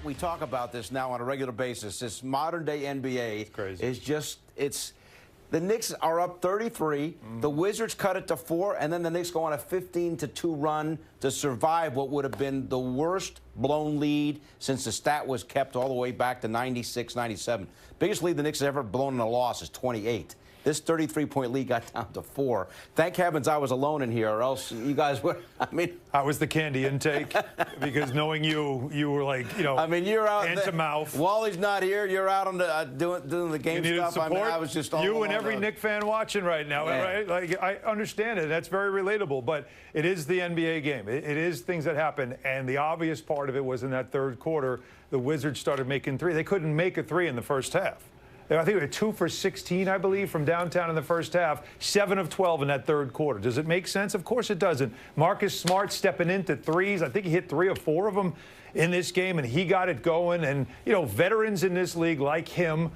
we talk about this now on a regular basis. This modern-day NBA is just, the Knicks are up 33. The Wizards cut it to 4, and then the Knicks go on a 15-2 run to survive what would have been the worst blown lead since the stat was kept all the way back to 96, 97. Biggest lead the Knicks have ever blown in a loss is 28. This 33-point lead got down to 4. Thank heavens I was alone in here, or else you guys would. I mean, how was the candy intake? Because knowing you were like, you know, I mean, you're out hand to mouth. Wally's not here. You're out on the doing the game stuff. Support. I mean, I was just all you and every Knick fan watching right now, right? Like, I understand it. That's very relatable. But it is the NBA game. It is things that happen, and the obvious part of it was in that third quarter, the Wizards started making three. They couldn't make a three in the first half. I think we were 2 for 16, I believe, from downtown in the first half. 7 of 12 in that third quarter. Does it make sense? Of course it doesn't. Marcus Smart stepping into threes. I think he hit 3 or 4 of them in this game, and he got it going. And, you know, veterans in this league like him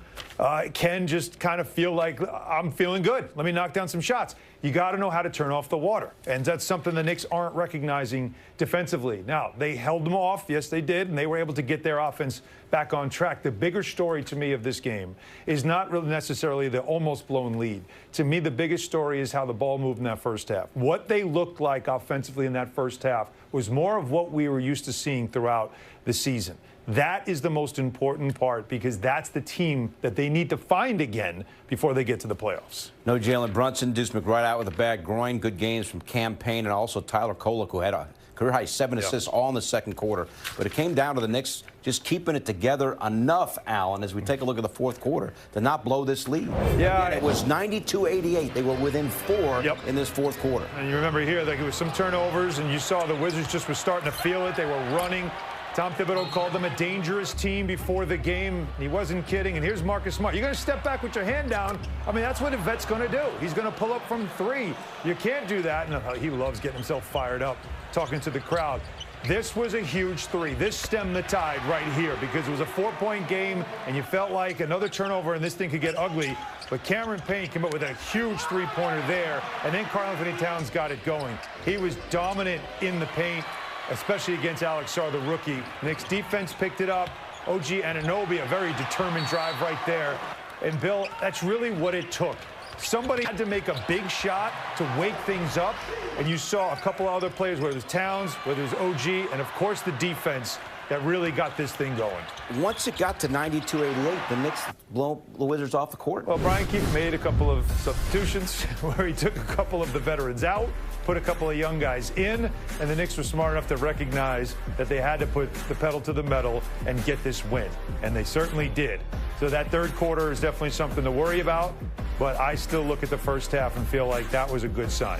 can just kind of feel like, I'm feeling good. Let me knock down some shots. You got to know how to turn off the water. And that's something the Knicks aren't recognizing defensively. Now, they held them off. Yes, they did. And they were able to get their offense back on track. The bigger story to me of this game is not really necessarily the almost blown lead. To me, the biggest story is how the ball moved in that first half. What they looked like offensively in that first half was more of what we were used to seeing throughout the season. That is the most important part, because that's the team that they need to find again before they get to the playoffs. No Jalen Brunson, Deuce McBride out with a bad groin. Good games from Cam Payne and also Tyler Kolek, who had a career-high 7 assists all in the second quarter. But it came down to the Knicks just keeping it together enough, Allen, as we take a look at the fourth quarter, to not blow this lead. Yeah. It was 92-88. They were within 4 in this fourth quarter. And you remember here, like, it was some turnovers, and you saw the Wizards just were starting to feel it. They were running. Tom Thibodeau called them a dangerous team before the game. He wasn't kidding. And here's Marcus Smart. You're going to step back with your hand down. I mean, that's what a vet's going to do. He's going to pull up from 3. You can't do that. And he loves getting himself fired up, talking to the crowd. This was a huge 3. This stemmed the tide right here, because it was a 4-point game, and you felt like another turnover and this thing could get ugly. But Cameron Payne came up with a huge 3-pointer there, and then Karl-Anthony Towns got it going. He was dominant in the paint, especially against Alex Sarr, the rookie. Knicks defense picked it up. OG Anunoby, a very determined drive right there. And, Bill, that's really what it took. Somebody had to make a big shot to wake things up, and you saw a couple other players, whether it was Towns, whether it was OG, and, of course, the defense that really got this thing going. Once it got to 92-88, the Knicks blow the Wizards off the court. Well, Brian Keefe made a couple of substitutions where he took a couple of the veterans out, put a couple of young guys in, and the Knicks were smart enough to recognize that they had to put the pedal to the metal and get this win. And they certainly did. So that third quarter is definitely something to worry about, but I still look at the first half and feel like that was a good sign.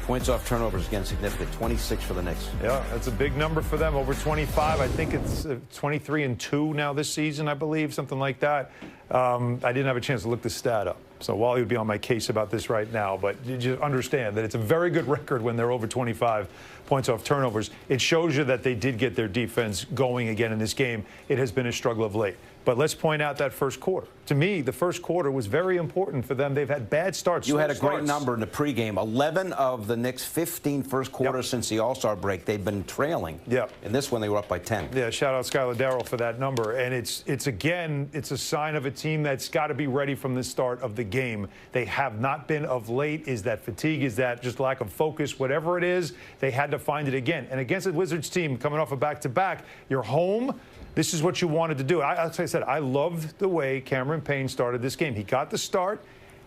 Points off turnovers, again, significant. 26 for the Knicks. Yeah, that's a big number for them. Over 25. I think it's 23-2 now this season, I believe, something like that. I didn't have a chance to look the stat up. So Wally would be on my case about this right now. But you just understand that it's a very good record when they're over 25 points off turnovers. It shows you that they did get their defense going again in this game. It has been a struggle of late. But let's point out that first quarter. To me, the first quarter was very important for them. They've had bad starts. You had a great number in the pregame. 11 of the Knicks' 15 first quarters since the All-Star break. They've been trailing. Yeah. In this one, they were up by 10. Yeah, shout out Skylar Darrell for that number. And it's a sign of a team that's got to be ready from the start of the game. They have not been of late. Is that fatigue? Is that just lack of focus? Whatever it is, they had to find it again. And against the Wizards team coming off a back-to-back, you're home. This is what you wanted to do. As I said, I loved the way Cameron Payne started this game. He got the start,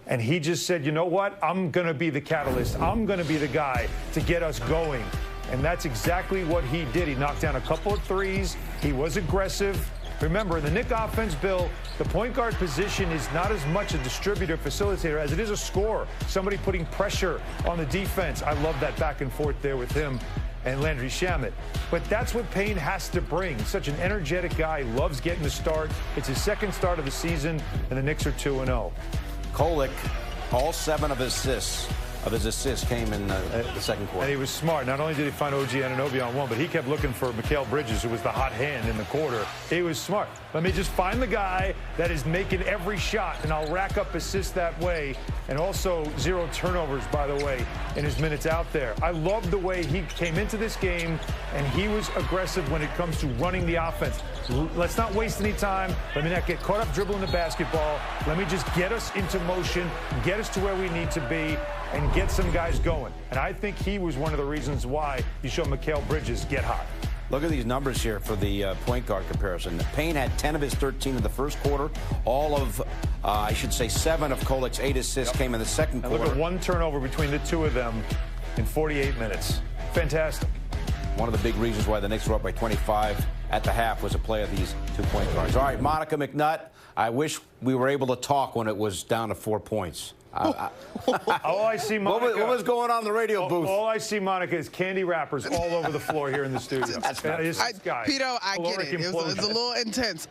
and he just said, you know what? I'm going to be the catalyst. I'm going to be the guy to get us going. And that's exactly what he did. He knocked down a couple of threes. He was aggressive. Remember, in the Knick offense, Bill, the point guard position is not as much a distributor, facilitator, as it is a scorer. Somebody putting pressure on the defense. I love that back and forth there with him and Landry Shamet. But that's what Payne has to bring. Such an energetic guy, loves getting the start. It's his second start of the season, and the Knicks are 2-0. Kolek, all 7 of his assists came in the second quarter. And he was smart. Not only did he find OG Anunoby on one, but he kept looking for Mikal Bridges, who was the hot hand in the quarter. He was smart. Let me just find the guy that is making every shot, and I'll rack up assists that way. And also 0 turnovers, by the way, in his minutes out there. I love the way he came into this game, and he was aggressive when it comes to running the offense. let's not waste any time. Let me not get caught up dribbling the basketball. Let me just get us into motion, get us to where we need to be, and get some guys going. And I think he was one of the reasons why you show Mikal Bridges get hot. Look at these numbers here for the point guard comparison. Payne had 10 of his 13 in the first quarter. All of, I should say, 7 of Kolek's 8 assists came in the second quarter. Look at one turnover between the two of them in 48 minutes. Fantastic. One of the big reasons why the Knicks were up by 25 at the half was a play of these 2 point guards. All right, Monica McNutt, I wish we were able to talk when it was down to 4 points. All I see, Monica. What was going on in the radio booth? All I see, Monica, is candy wrappers all over the floor here in the studio. That's not true. Pito, I get it. It was a little intense.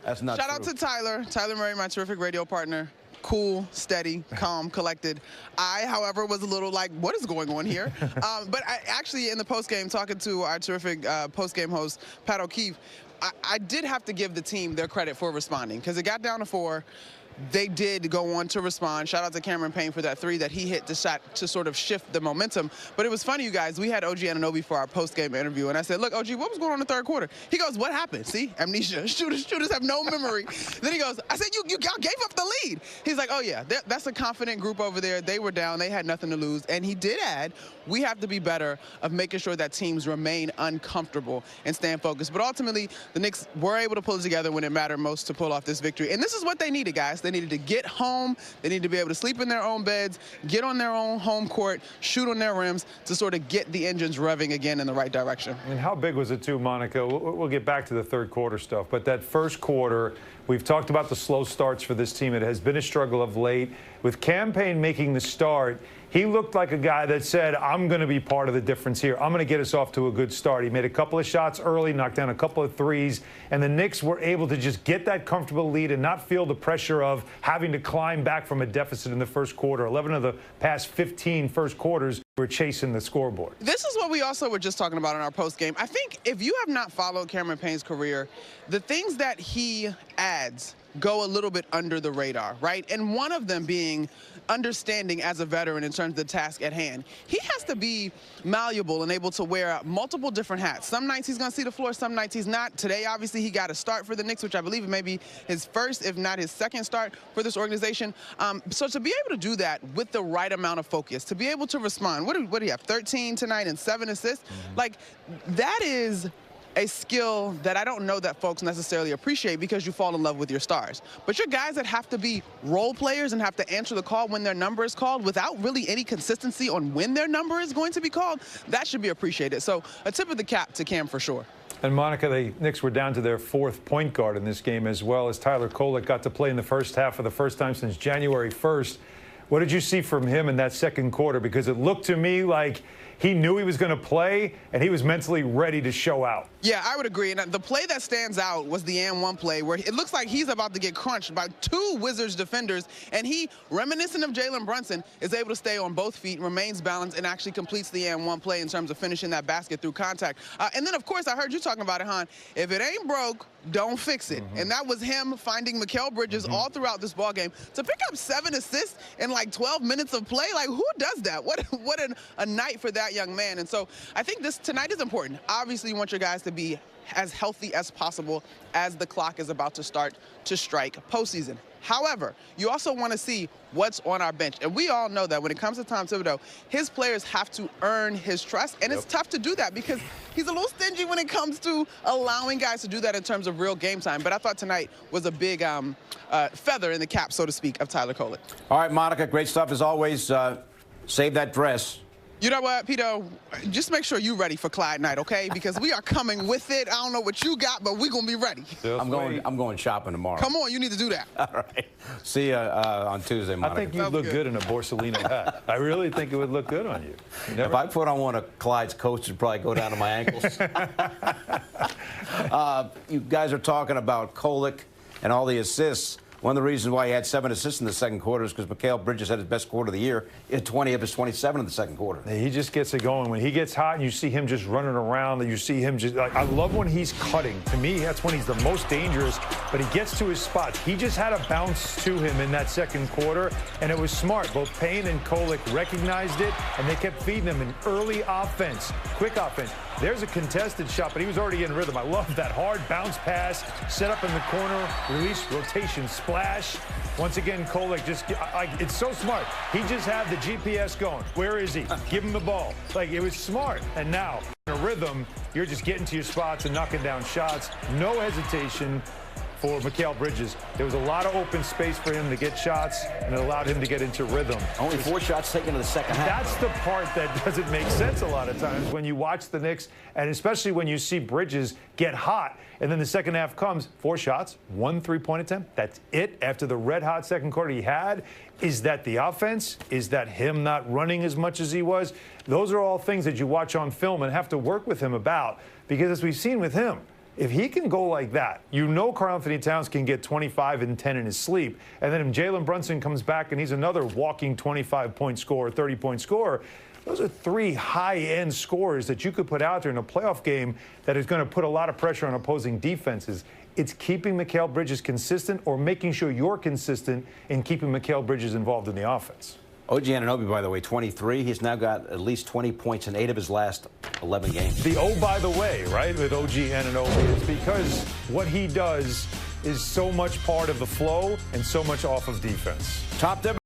That's not Shout out to Tyler Murray, my terrific radio partner. Cool, steady, calm, collected. I, however, was a little like, what is going on here? But I actually, in the postgame, talking to our terrific postgame host, Pat O'Keefe, I did have to give the team their credit for responding because it got down to 4. They did go on to respond. Shout out to Cameron Payne for that 3 that he hit the shot to sort of shift the momentum. But it was funny, you guys. We had OG Anunoby for our post-game interview, and I said, look, OG, what was going on in the third quarter? He goes, what happened? See, amnesia. Shooters have no memory. Then he goes, I said, you gave up the lead. He's like, oh, yeah, that's a confident group over there. They were down. They had nothing to lose. And he did add, we have to be better of making sure that teams remain uncomfortable and stand focused. But ultimately, the Knicks were able to pull it together when it mattered most to pull off this victory. And this is what they needed, guys. They needed to get home. They need to be able to sleep in their own beds, get on their own home court, shoot on their rims to sort of get the engines revving again in the right direction. And how big was it too, Monica? We'll get back to the third quarter stuff, but that first quarter, we've talked about the slow starts for this team. It has been a struggle of late. With Cam Payne making the start, he looked like a guy that said, I'm going to be part of the difference here. I'm going to get us off to a good start. He made a couple of shots early, knocked down a couple of threes, and the Knicks were able to just get that comfortable lead and not feel the pressure of having to climb back from a deficit in the first quarter. 11 of the past 15 first quarters were chasing the scoreboard. This is what we also were just talking about in our post game. I think if you have not followed Cameron Payne's career, the things that he adds go a little bit under the radar, right? And one of them being understanding as a veteran in terms of the task at hand. He has to be malleable and able to wear multiple different hats. Some nights he's going to see the floor, some nights he's not. Today, obviously, he got a start for the Knicks, which I believe may be his first, if not his second start for this organization. So to be able to do that with the right amount of focus, to be able to respond, what do you have, 13 tonight and 7 assists? Like, that is a skill that I don't know that folks necessarily appreciate because you fall in love with your stars. But your guys that have to be role players and have to answer the call when their number is called without really any consistency on when their number is going to be called, that should be appreciated. So a tip of the cap to Cam for sure. And Monica, the Knicks were down to their 4th point guard in this game as well, as Tyler Kolek got to play in the first half for the first time since January 1st. What did you see from him in that second quarter? Because it looked to me like he knew he was going to play, and he was mentally ready to show out. Yeah, I would agree. And the play that stands out was the and one play where it looks like he's about to get crunched by 2 Wizards defenders, and he, reminiscent of Jalen Brunson, is able to stay on both feet, remains balanced, and actually completes the and one play in terms of finishing that basket through contact. And then, of course, I heard you talking about it, Han. If it ain't broke, don't fix it. And that was him finding Mikal Bridges all throughout this ballgame. To pick up 7 assists in like 12 minutes of play, like who does that? What a night for that young man. And so I think tonight is important. Obviously, you want your guys to be as healthy as possible as the clock is about to start to strike postseason. However, you also want to see what's on our bench. And we all know that when it comes to Tom Thibodeau, his players have to earn his trust. And it's tough to do that because he's a little stingy when it comes to allowing guys to do that in terms of real game time. But I thought tonight was a big feather in the cap, so to speak, of Tyler Kolek. All right, Monica, great stuff as always. Save that dress. You know what, Pito? Just make sure you're ready for Clyde night, okay? Because we are coming with it. I don't know what you got, but we're going to be ready. I'm going shopping tomorrow. Come on, you need to do that. All right. See you on Tuesday, Monica. I think you'd look good in a Borsalino hat. I really think it would look good on you. If I put on one of Clyde's coats, it'd probably go down to my ankles. You guys are talking about Kolek and all the assists. one of the reasons why he had 7 assists in the second quarter is because Mikal Bridges had his best quarter of the year. He had 20 of his 27 in the second quarter. He just gets it going. When he gets hot and you see him just running around, you see him just, like, I love when he's cutting. To me, that's when he's the most dangerous, but he gets to his spots. He just had a bounce to him in that second quarter, and it was smart. Both Payne and Kolek recognized it, and they kept feeding him an early offense, quick offense. There's a contested shot, but he was already in rhythm. I love that hard bounce pass, set up in the corner, release, rotation, splash. Once again, Kolek just, it's so smart. He just had the GPS going. Where is he? Give him the ball. Like, it was smart. And now, in a rhythm, you're just getting to your spots and knocking down shots. No hesitation for Mikal Bridges. There was a lot of open space for him to get shots, and it allowed him to get into rhythm. Only 4 shots taken in the second half. That's the part that doesn't make sense a lot of times when you watch the Knicks, and especially when you see Bridges get hot, and then the second half comes, 4 shots, 1 3-point attempt. That's it after the red-hot second quarter he had. Is that the offense? Is that him not running as much as he was? Those are all things that you watch on film and have to work with him about, because as we've seen with him, if he can go like that, you know Karl-Anthony Towns can get 25 and 10 in his sleep. And then if Jalen Brunson comes back and he's another walking 25-point scorer, 30-point scorer, those are 3 high-end scores that you could put out there in a playoff game that is going to put a lot of pressure on opposing defenses. It's keeping Mikal Bridges consistent or making sure you're consistent in keeping Mikal Bridges involved in the offense. OG Anunoby, by the way, 23. He's now got at least 20 points in 8 of his last 11 games. The oh, by the way, right, with OG Anunoby is because what he does is so much part of the flow and so much off of defense. Top